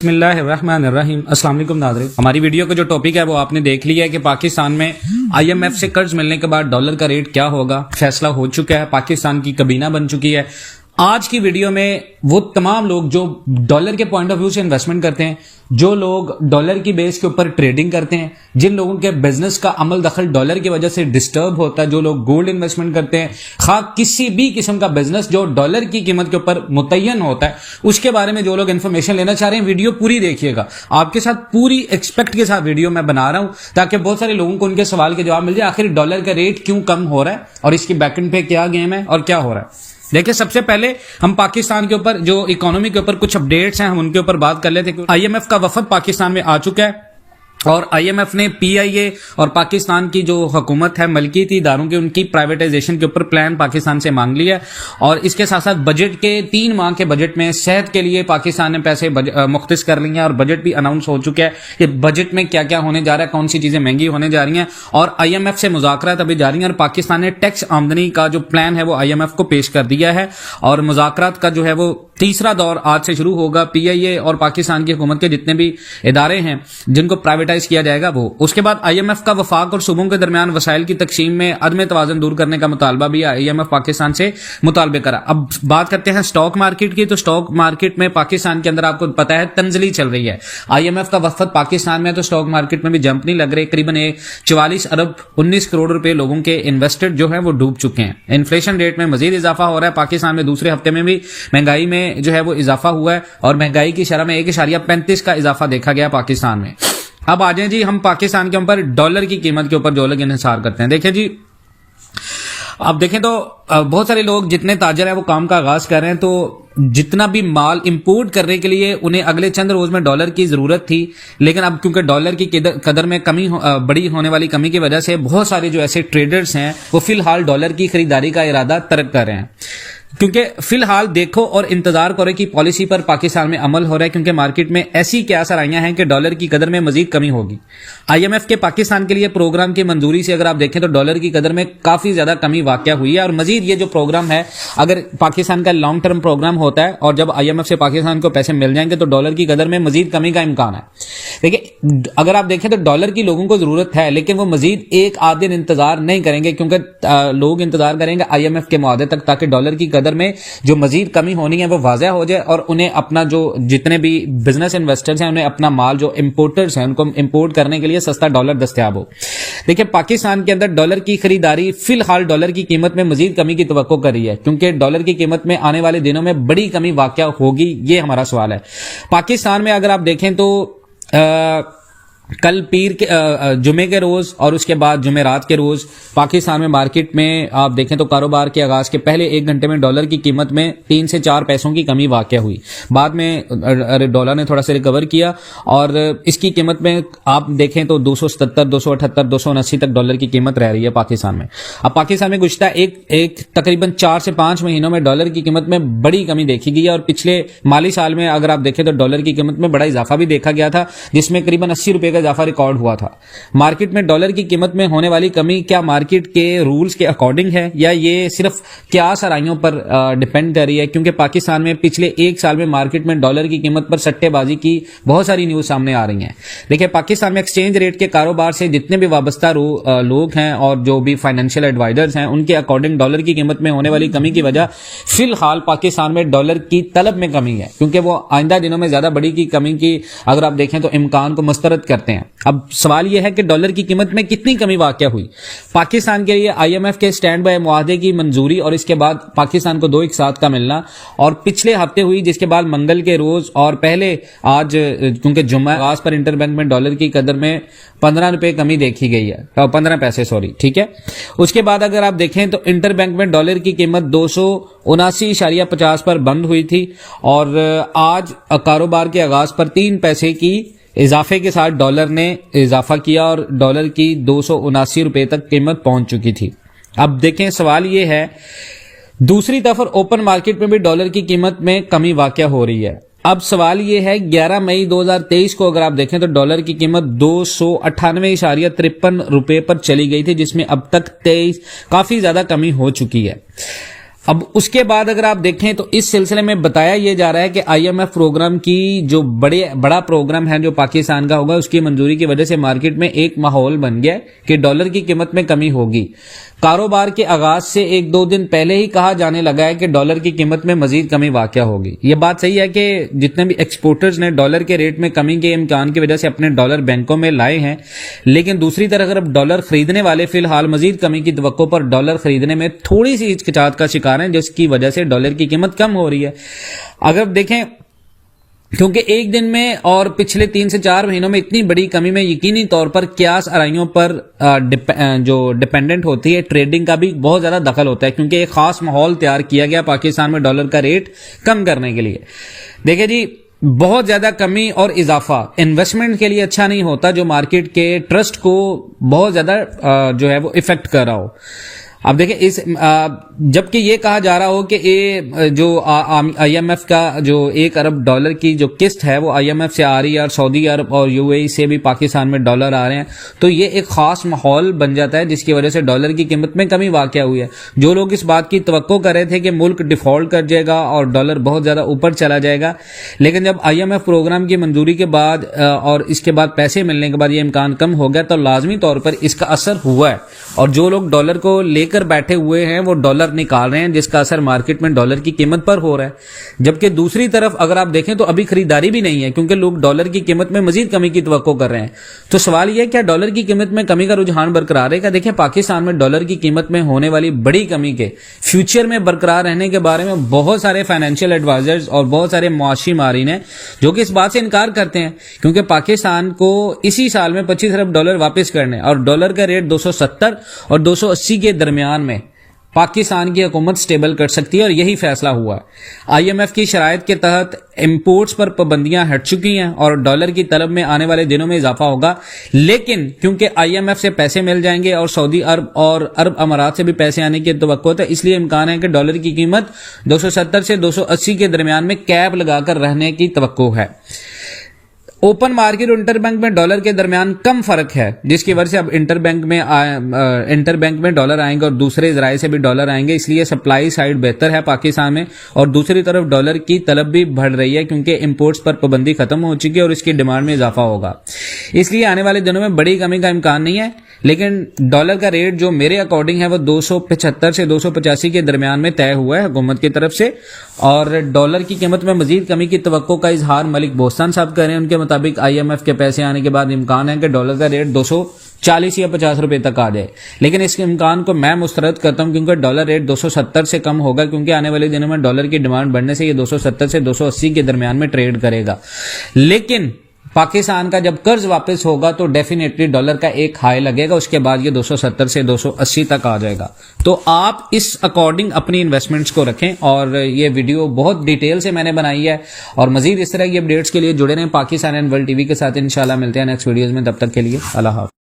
بسم اللہ الرحمن الرحیم۔ السلام علیکم ناظرین، ہماری ویڈیو کا جو ٹاپک ہے وہ آپ نے دیکھ لیا ہے کہ پاکستان میں آئی ایم ایف سے قرض ملنے کے بعد ڈالر کا ریٹ کیا ہوگا۔ فیصلہ ہو چکا ہے، پاکستان کی کابینہ بن چکی ہے۔ آج کی ویڈیو میں وہ تمام لوگ جو ڈالر کے پوائنٹ آف ویو سے انویسٹمنٹ کرتے ہیں، جو لوگ ڈالر کی بیس کے اوپر ٹریڈنگ کرتے ہیں، جن لوگوں کے بزنس کا عمل دخل ڈالر کی وجہ سے ڈسٹرب ہوتا ہے، جو لوگ گولڈ انویسٹمنٹ کرتے ہیں، خواہ کسی بھی قسم کا بزنس جو ڈالر کی قیمت کے اوپر متعین ہوتا ہے، اس کے بارے میں جو لوگ انفارمیشن لینا چاہ رہے ہیں، ویڈیو پوری دیکھیے گا۔ آپ کے ساتھ پوری ایکسپیکٹ کے ساتھ ویڈیو میں بنا رہا ہوں تاکہ بہت سارے لوگوں کو ان کے سوال کے جواب مل جائے، آخر ڈالر کا ریٹ کیوں کم ہو رہا ہے اور اس کی بیک اینڈ پہ کیا گیم ہے اور کیا ہو رہا ہے۔ دیکھیں، سب سے پہلے ہم پاکستان کے اوپر جو اکانومی کے اوپر کچھ اپڈیٹس ہیں ہم ان کے اوپر بات کر لیتے ہیں۔ آئی ایم ایف کا وفد پاکستان میں آ چکا ہے اور آئی ایم ایف نے پی آئی اے اور پاکستان کی جو حکومت ہے، ملکیتی اداروں کی، ان کی پرائیویٹائزیشن کے اوپر پلان پاکستان سے مانگ لیا ہے، اور اس کے ساتھ ساتھ بجٹ کے 3 ماہ کے بجٹ میں صحت کے لیے پاکستان نے پیسے مختص کر لی ہیں، اور بجٹ بھی اناؤنس ہو چکا ہے کہ بجٹ میں کیا کیا ہونے جا رہا ہے، کون سی چیزیں مہنگی ہونے جا رہی ہیں، اور آئی ایم ایف سے مذاکرات ابھی جاری ہیں، اور پاکستان نے ٹیکس آمدنی کا جو پلان ہے وہ آئی ایم ایف کو پیش کر دیا ہے، اور مذاکرات کا جو ہے وہ تیسرا دور آج سے شروع ہوگا۔ پی آئی اے اور پاکستان کی حکومت کے جتنے بھی ادارے ہیں جن کو پرائیویٹائز کیا جائے گا وہ، اس کے بعد آئی ایم ایف کا وفاق اور صوبوں کے درمیان وسائل کی تقسیم میں عدم توازن دور کرنے کا مطالبہ بھی آئی ایم ایف پاکستان سے مطالبے کرا۔ اب بات کرتے ہیں سٹاک مارکیٹ کی، تو سٹاک مارکیٹ میں پاکستان کے اندر آپ کو پتا ہے تنزلی چل رہی ہے۔ آئی ایم ایف کا وفد پاکستان میں تو سٹاک مارکیٹ میں بھی جمپ نہیں لگ رہے، قریباً 44 ارب 19 کروڑ روپے لوگوں کے انویسٹڈ جو ہیں وہ ڈوب چکے ہیں۔ انفلیشن ریٹ میں مزید اضافہ ہو رہا ہے، پاکستان میں دوسرے ہفتے میں بھی مہنگائی میں جو ہے وہ اضافہ ہوا ہے، اور مہنگائی کی شرح میں 1.35 کا اضافہ دیکھا گیا پاکستان میں۔ اب آ جائیں جی ہم پاکستان کے اوپر ڈالر کی قیمت کے اوپر جو لوگ انحصار کرتے ہیں۔ دیکھیں جی، اب دیکھیں تو بہت سارے لوگ جتنے تاجر ہیں وہ کام کا آغاز کر رہے ہیں، تو جتنا بھی مال امپورٹ کرنے کے لیے انہیں اگلے چند روز میں ڈالر کی ضرورت تھی، لیکن اب کیونکہ ڈالر کی قدر میں کمی بڑی ہونے والی کمی کی وجہ سے بہت سارے جو ایسے ٹریڈرز ہیں وہ فی الحال ڈالر کی خریداری کا ارادہ ترک کر رہے ہیں، کیونکہ فی الحال دیکھو اور انتظار کرو کی پالیسی پر پاکستان میں عمل ہو رہا ہے، کیونکہ مارکیٹ میں ایسی کیا سرائیاں ہیں کہ ڈالر کی قدر میں مزید کمی ہوگی۔ آئی ایم ایف کے پاکستان کے لیے پروگرام کی منظوری سے اگر آپ دیکھیں تو ڈالر کی قدر میں کافی زیادہ کمی واقع ہوئی ہے، اور مزید یہ جو پروگرام ہے اگر پاکستان کا لانگ ٹرم پروگرام ہوتا ہے اور جب آئی ایم ایف سے پاکستان کو پیسے مل جائیں گے تو ڈالر کی قدر میں مزید کمی کا امکان ہے۔ دیکھیں، اگر آپ دیکھیں تو ڈالر کی لوگوں کو ضرورت ہے، لیکن وہ مزید 1 دن انتظار نہیں کریں گے، کیونکہ لوگ انتظار کریں گے آئی ایم ایف کے معاہدے تک، تاکہ ڈالر کی قدر میں جو مزید کمی ہونی ہے وہ واضح ہو جائے، اور انہیں اپنا جو جتنے بھی بزنس انویسٹرز ہیں انہیں اپنا مال جو امپورٹرز ہیں ان کو امپورٹ کرنے کے لیے سستا ڈالر دستیاب ہو۔ دیکھیں، پاکستان کے اندر ڈالر کی خریداری فی الحال ڈالر کی قیمت میں مزید کمی کی توقع کر رہی ہے، کیونکہ ڈالر کی قیمت میں آنے والے دنوں میں بڑی کمی واقع ہوگی، یہ ہمارا سوال ہے۔ پاکستان میں اگر آپ دیکھیں تو کل پیر کے جمعے کے روز اور اس کے بعد جمعرات کے روز پاکستان میں مارکیٹ میں آپ دیکھیں تو کاروبار کے آغاز کے پہلے 1 گھنٹے میں ڈالر کی قیمت میں 3 سے 4 پیسوں کی کمی واقع ہوئی، بعد میں ڈالر نے تھوڑا سا ریکور کیا، اور اس کی قیمت میں آپ دیکھیں تو 277 278 279 تک ڈالر کی قیمت رہ رہی ہے پاکستان میں۔ اب پاکستان میں گزشتہ ایک تقریباً 4 سے 5 مہینوں میں ڈالر کی قیمت میں بڑی کمی دیکھی گئی ہے، اور پچھلے مالی سال میں اگر آپ دیکھیں تو ڈالر کی قیمت میں بڑا اضافہ بھی دیکھا گیا تھا، جس میں قریباً 80 روپے کا اضافہ ریکارڈ ہوا تھا۔ مارکیٹ میں ڈالر کی قیمت میں ہونے والی کمی کیا مارکیٹ کے رولز کے اکارڈنگ ہے، یا یہ صرف کیا سرائیوں پر ڈیپینڈ کر رہی ہے، کیونکہ پاکستان میں پچھلے 1 سال میں مارکیٹ میں ڈالر کی قیمت پر سٹے بازی کی بہت ساری نیوز سامنے آ رہی ہیں۔ دیکھیں، پاکستان میں ایکسچینج ریٹ کے کاروبار سے جتنے بھی وابستہ لوگ ہیں اور جو بھی فائنینشیل ایڈوائزرز ہیں ان کے اکارڈنگ ڈالر کی قیمت میں ہونے والی کمی کی وجہ فی الحال پاکستان میں ڈالر کی طلب میں کمی ہے، کیونکہ وہ آئندہ دنوں میں زیادہ بڑی کی کمی کی اگر آپ دیکھیں تو امکان کو مسترد کرتے ہیں۔ اب سوال یہ ہے کہ ڈالر کی قیمت میں کتنی کمی واقع ہوئی۔ پاکستان کے لیے آئی ایم ایف کے سٹینڈ بائی معاہدے کی منظوری اور اس کے بعد پاکستان کو 2 ایک ساتھ کا ملنا، اور پچھلے ہفتے ہوئی جس کے بعد منگل کے روز اور پہلے آج کیونکہ جمعہ آغاز پر انٹر بینک میں ڈالر کی قدر میں 15 روپے کمی دیکھی گئی ہے، 15 پیسے سوری، ٹھیک ہے۔ اس کے بعد اگر آپ دیکھیں تو انٹر بینک میں ڈالر کی قیمت 279.50 پر بند ہوئی تھی، اور آج کاروبار کے آغاز پر 3 پیسے کی اضافے کے ساتھ ڈالر نے اضافہ کیا، اور ڈالر کی 279 روپے تک قیمت پہنچ چکی تھی۔ اب دیکھیں، سوال یہ ہے، دوسری طرف اوپن مارکیٹ میں بھی ڈالر کی قیمت میں کمی واقع ہو رہی ہے۔ اب سوال یہ ہے، 11 مئی 2023 کو اگر آپ دیکھیں تو ڈالر کی قیمت 298.53 روپے پر چلی گئی تھی، جس میں اب تک 23 کافی زیادہ کمی ہو چکی ہے۔ اب اس کے بعد اگر آپ دیکھیں تو اس سلسلے میں بتایا یہ جا رہا ہے کہ آئی ایم ایف پروگرام کی جو بڑا پروگرام ہے جو پاکستان کا ہوگا، اس کی منظوری کی وجہ سے مارکیٹ میں ایک ماحول بن گیا کہ ڈالر کی قیمت میں کمی ہوگی۔ کاروبار کے آغاز سے 1-2 دن پہلے ہی کہا جانے لگا ہے کہ ڈالر کی قیمت میں مزید کمی واقع ہوگی۔ یہ بات صحیح ہے کہ جتنے بھی ایکسپورٹرز نے ڈالر کے ریٹ میں کمی کے امکان کی وجہ سے اپنے ڈالر بینکوں میں لائے ہیں، لیکن دوسری طرف اگر ڈالر خریدنے والے فی الحال مزید کمی کی توقع پر ڈالر خریدنے میں تھوڑی سی ہچکچاہٹ کا شکار ہیں، جس کی وجہ سے ڈالر کی قیمت کم ہو رہی ہے۔ اگر دیکھیں کیونکہ ایک دن میں اور پچھلے 3 سے 4 مہینوں میں اتنی بڑی کمی میں یقینی طور پر قیاس آرائیوں پر جو ڈیپینڈنٹ ہوتی ہے ٹریڈنگ کا بھی بہت زیادہ دخل ہوتا ہے، کیونکہ ایک خاص ماحول تیار کیا گیا پاکستان میں ڈالر کا ریٹ کم کرنے کے لیے۔ دیکھیں جی، بہت زیادہ کمی اور اضافہ انویسٹمنٹ کے لیے اچھا نہیں ہوتا، جو مارکیٹ کے ٹرسٹ کو بہت زیادہ جو ہے وہ افیکٹ کر رہا ہو۔ اب دیکھیں جبکہ یہ کہا جا رہا ہو کہ یہ جو آئی ایم ایف کا جو 1 ارب ڈالر کی جو قسط ہے وہ آئی ایم ایف سے آ رہی ہے، اور سعودی عرب اور یو اے ای سے بھی پاکستان میں ڈالر آ رہے ہیں، تو یہ ایک خاص ماحول بن جاتا ہے جس کی وجہ سے ڈالر کی قیمت میں کمی واقع ہوئی ہے۔ جو لوگ اس بات کی توقع کر رہے تھے کہ ملک ڈیفالٹ کر جائے گا اور ڈالر بہت زیادہ اوپر چلا جائے گا، لیکن جب آئی ایم ایف پروگرام کی منظوری کے بعد اور اس کے بعد پیسے ملنے کے بعد یہ امکان کم ہو گیا، تو لازمی طور پر اس کا اثر ہوا ہے، اور جو لوگ ڈالر کو لے کر بیٹھے ہوئے ہیں وہ ڈالر نکال رہے ہیں، جس کا اثر مارکیٹ میں ڈالر کی قیمت پر ہو رہا ہے۔ جبکہ دوسری طرف اگر آپ دیکھیں تو ابھی خریداری بھی نہیں ہے، کیونکہ لوگ ڈالر کی قیمت میں مزید کمی کی توقع کر رہے ہیں۔ تو سوال یہ ہے کیا ڈالر کی قیمت میں کمی کا رجحان برقرار رہے گا؟ دیکھیں پاکستان میں ڈالر کی قیمت میں ہونے والی بڑی کمی کے فیوچر میں برقرار رہنے کے بارے میں بہت سارے فائنینشیل ایڈوائزرز اور بہت سارے معاشی ماہرین ہیں جو کہ اس بات سے انکار کرتے ہیں، کیونکہ پاکستان کو اسی سال میں 25 ارب ڈالر واپس کرنے اور ڈالر کا ریٹ 270 اور 280 کے درمیان میں پاکستان کی حکومت سٹیبل کر سکتی ہے، اور یہی فیصلہ ہوا۔ آئی ایم ایف کی شرائط کے تحت امپورٹس پر پابندیاں ہٹ چکی ہیں اور ڈالر کی طلب میں آنے والے دنوں میں اضافہ ہوگا، لیکن کیونکہ آئی ایم ایف سے پیسے مل جائیں گے اور سعودی عرب اور عرب امارات سے بھی پیسے آنے کی توقع ہے، اس لیے امکان ہے کہ ڈالر کی قیمت 270 سے 280 کے درمیان میں کیپ لگا کر رہنے کی توقع ہے۔ اوپن مارکیٹ اور انٹر بینک میں ڈالر کے درمیان کم فرق ہے، جس کی وجہ سے اب انٹر بینک میں ڈالر آئیں گے اور دوسرے ذرائع سے بھی ڈالر آئیں گے، اس لیے سپلائی سائیڈ بہتر ہے پاکستان میں، اور دوسری طرف ڈالر کی طلب بھی بڑھ رہی ہے کیونکہ امپورٹس پر پابندی ختم ہو چکی ہے اور اس کی ڈیمانڈ میں اضافہ ہوگا، اس لیے آنے والے دنوں میں بڑی کمی کا امکان نہیں ہے۔ لیکن ڈالر کا ریٹ جو میرے اکارڈنگ ہے وہ 275 سے 285 کے درمیان میں طے ہوا ہے حکومت کی طرف سے، اور ڈالر کی قیمت میں مزید کمی کی توقع کا اظہار ملک بوستان صاحب کر رہے ہیں۔ ان کے مطابق آئی ایم ایف کے پیسے آنے کے بعد امکان ہے کہ ڈالر کا ریٹ 240 یا 50 روپے تک آ جائے، لیکن اس کے امکان کو میں مسترد کرتا ہوں کیونکہ ڈالر ریٹ 270 سے کم ہوگا، کیونکہ آنے والے دنوں میں ڈالر کی ڈیمانڈ بڑھنے سے یہ 270 سے 280 کے درمیان میں ٹریڈ کرے گا۔ لیکن پاکستان کا جب قرض واپس ہوگا تو ڈیفینیٹلی ڈالر کا ایک ہائی لگے گا، اس کے بعد یہ 270 سے 280 تک آ جائے گا۔ تو آپ اس اکارڈنگ اپنی انویسٹمنٹس کو رکھیں، اور یہ ویڈیو بہت ڈیٹیل سے میں نے بنائی ہے، اور مزید اس طرح کی اپڈیٹس کے لیے جڑے رہیں Pakistan and world T V کے ساتھ۔ انشاءاللہ ملتے ہیں نیکسٹ ویڈیوز میں، تب تک کے لیے اللہ حافظ۔